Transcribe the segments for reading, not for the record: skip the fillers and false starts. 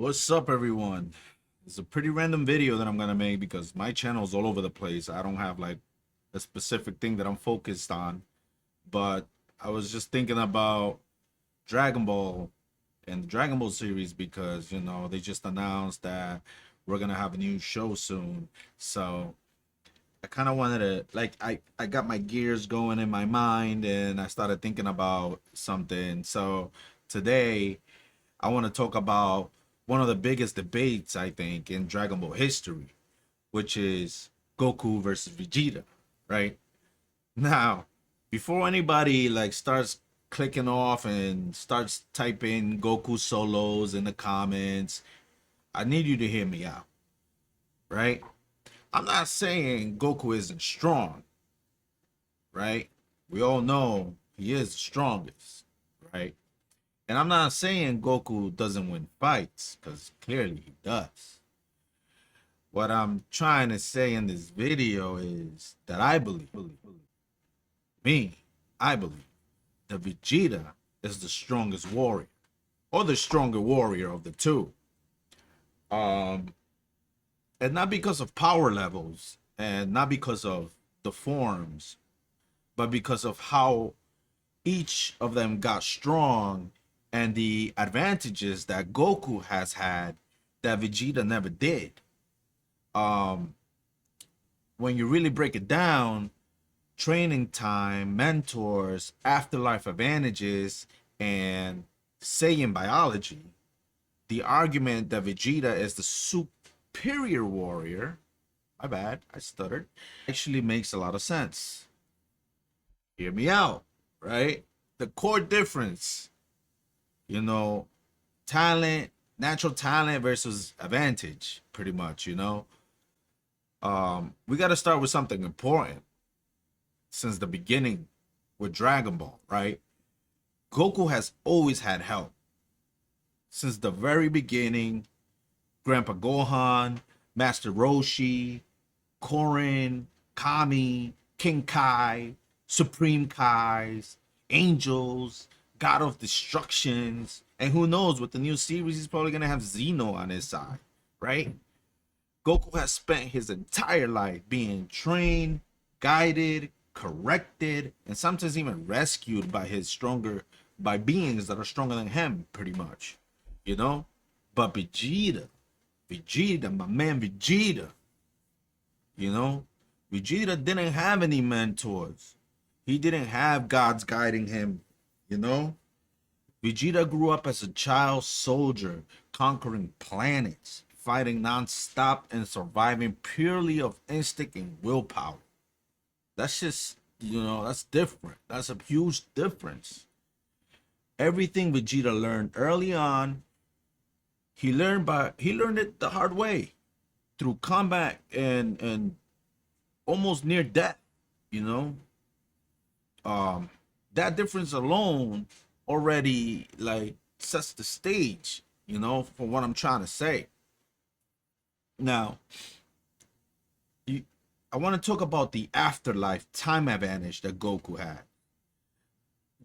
What's up, everyone? It's a pretty random video that I'm gonna make because my channel is all over the place. I don't have like a specific thing that I'm focused on, but I was just thinking about Dragon Ball and the Dragon Ball series because they just announced that we're gonna have a new show soon. So I kind of wanted to I got my gears going in my mind and I started thinking about something. So today I want to talk about one of the biggest debates, I think, in Dragon Ball history, which is Goku versus Vegeta, right? Now, before anybody like starts clicking off and starts typing Goku solos in the comments, I need you to hear me out, right? I'm not saying Goku isn't strong, right? We all know he is the strongest, right? And I'm not saying Goku doesn't win fights, because clearly he does. What I'm trying to say in this video is that me, I believe that Vegeta is the strongest warrior, or the stronger warrior of the two. Um, and not because of power levels, and not because of the forms, but because of how each of them got strong and the advantages that Goku has had that Vegeta never did. Um, when you really break it down, training time, mentors, afterlife advantages, and Saiyan biology, the argument that Vegeta is the superior warrior, my bad, I stuttered, actually makes a lot of sense. Hear me out, right? The core difference, you know, talent, natural talent versus advantage, pretty much. We got to start with something important since the beginning with Dragon Ball, right? Goku has always had help. Since the very beginning, Grandpa Gohan, Master Roshi, Korin, Kami, King Kai, Supreme Kais, Angels, God of Destructions, and who knows, with the new series, he's probably gonna have Zeno on his side, right? Goku has spent his entire life being trained, guided, corrected, and sometimes even rescued by beings that are stronger than him, pretty much, you know. But Vegeta, my man Vegeta, you know, Vegeta didn't have any mentors. He didn't have gods guiding him, you know. Vegeta grew up as a child soldier, conquering planets, fighting non-stop and surviving purely of instinct and willpower. That's just, that's different. That's a huge difference. Everything Vegeta learned early on, he learned it the hard way through combat and almost near death, you know. Um that difference alone already like sets the stage, for what I'm trying to say. Now, you, I want to talk about the afterlife time advantage that Goku had.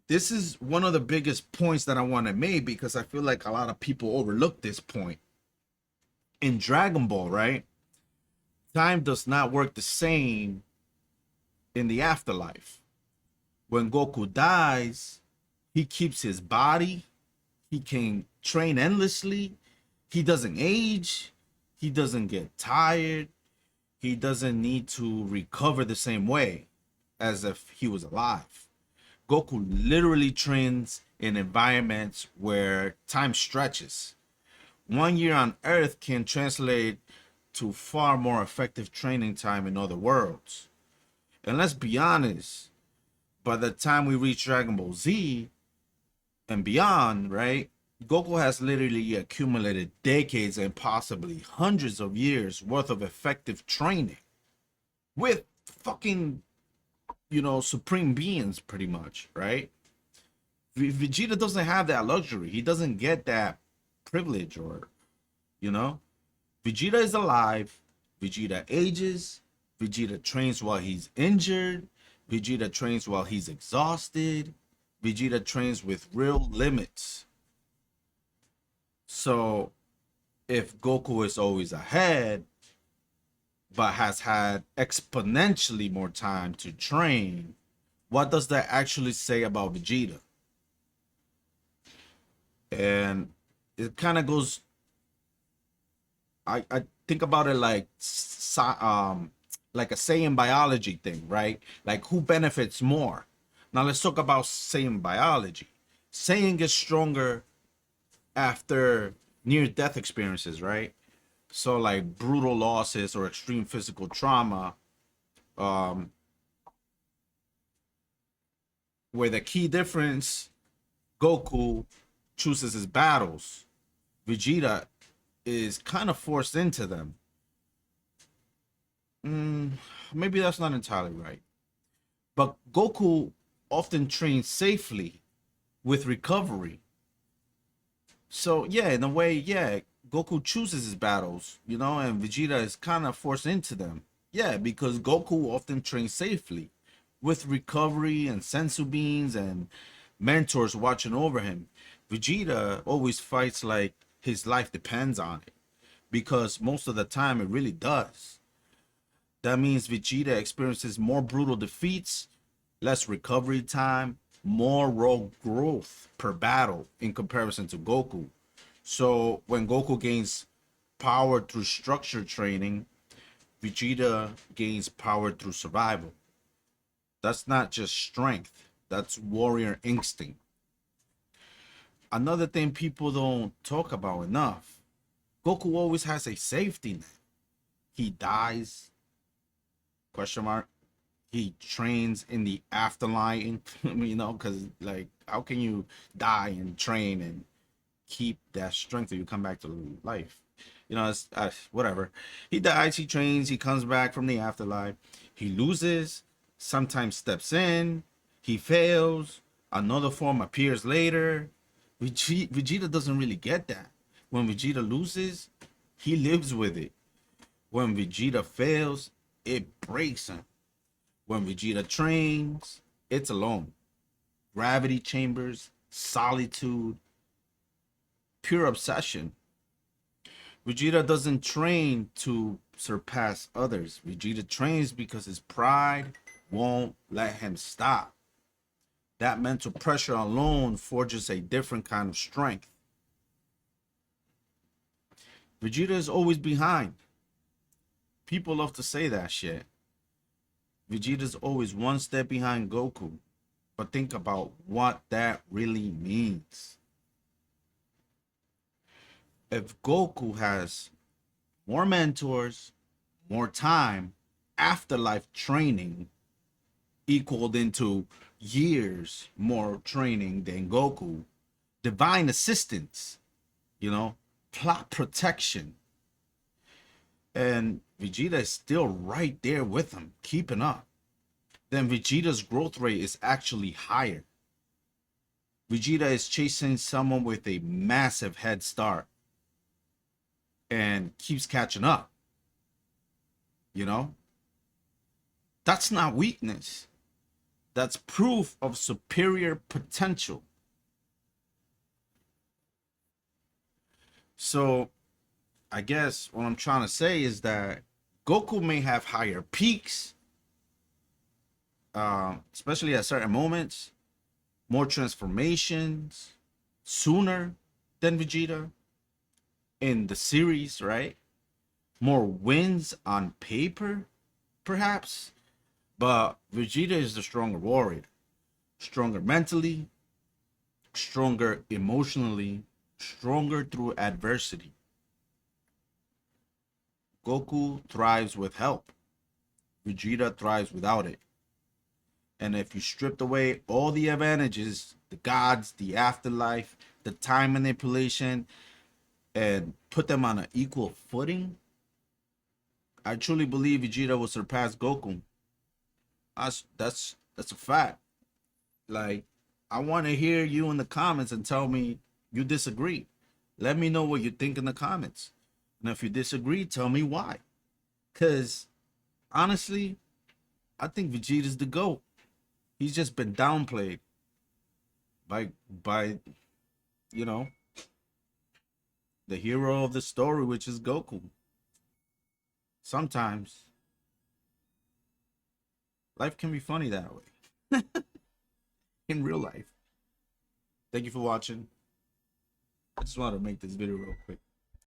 This is one of the biggest points that I want to make because I feel like a lot of people overlook this point. In Dragon Ball, right? Time does not work the same in the afterlife. When Goku dies, he keeps his body, he can train endlessly, he doesn't age, he doesn't get tired, he doesn't need to recover the same way as if he was alive. Goku literally trains in environments where time stretches. 1 year on Earth can translate to far more effective training time in other worlds. And let's be honest, by the time we reach Dragon Ball Z and beyond, right? Goku has literally accumulated decades and possibly hundreds of years worth of effective training with fucking, supreme beings, pretty much, right? Vegeta doesn't have that luxury. He doesn't get that privilege, or, you know, Vegeta is alive. Vegeta ages. Vegeta trains while he's injured. Vegeta trains while he's exhausted. Vegeta trains with real limits. So if Goku is always ahead, but has had exponentially more time to train, what does that actually say about Vegeta? And it kind of goes, I think about it like a Saiyan biology thing, right? Like who benefits more? Now let's talk about Saiyan biology. Saiyan gets stronger after near death experiences, right? So like brutal losses or extreme physical trauma, um, where the key difference, Goku chooses his battles. Vegeta is kind of forced into them. Mm, maybe that's not entirely right. But Goku often trains safely with recovery. So yeah, in a way, yeah, Goku chooses his battles, and Vegeta is kind of forced into them. Yeah, because Goku often trains safely with recovery and sensu beans and mentors watching over him. Vegeta always fights like his life depends on it because most of the time it really does. That means Vegeta experiences more brutal defeats, less recovery time, more raw growth per battle in comparison to Goku. So when Goku gains power through structure training, Vegeta gains power through survival. That's not just strength, that's warrior instinct. Another thing people don't talk about enough, Goku always has a safety net. He dies, question mark. He trains in the afterlife, because like, how can you die and train and keep that strength if you come back to life? It's whatever. He dies, he trains, he comes back from the afterlife. He loses, sometimes steps in, he fails, another form appears later. Vegeta doesn't really get that. When Vegeta loses, he lives with it. When Vegeta fails, it breaks him. When Vegeta trains, it's alone. Gravity chambers, solitude, pure obsession. Vegeta doesn't train to surpass others. Vegeta trains because his pride won't let him stop. That mental pressure alone forges a different kind of strength. Vegeta is always behind. People love to say that shit. Vegeta's always one step behind Goku. But think about what that really means. If Goku has more mentors, more time, afterlife training equaled into years more training than Goku, divine assistance, you know, plot protection, and Vegeta is still right there with him, keeping up, then Vegeta's growth rate is actually higher. Vegeta is chasing someone with a massive head start and keeps catching up, you know? That's not weakness. That's proof of superior potential. So, I guess what I'm trying to say is that Goku may have higher peaks, especially at certain moments, more transformations sooner than Vegeta in the series, right? More wins on paper, perhaps, but Vegeta is the stronger warrior, stronger mentally, stronger emotionally, stronger through adversity. Goku thrives with help. Vegeta thrives without it. And if you stripped away all the advantages, the gods, the afterlife, the time manipulation, and put them on an equal footing, I truly believe Vegeta will surpass Goku. That's a fact. Like, I want to hear you in the comments and tell me you disagree. Let me know what you think in the comments. And if you disagree, tell me why. Cause honestly, I think Vegeta's the GOAT. He's just been downplayed by you know the hero of the story, which is Goku. Sometimes life can be funny that way in real life. Thank you for watching. I just wanted to make this video real quick.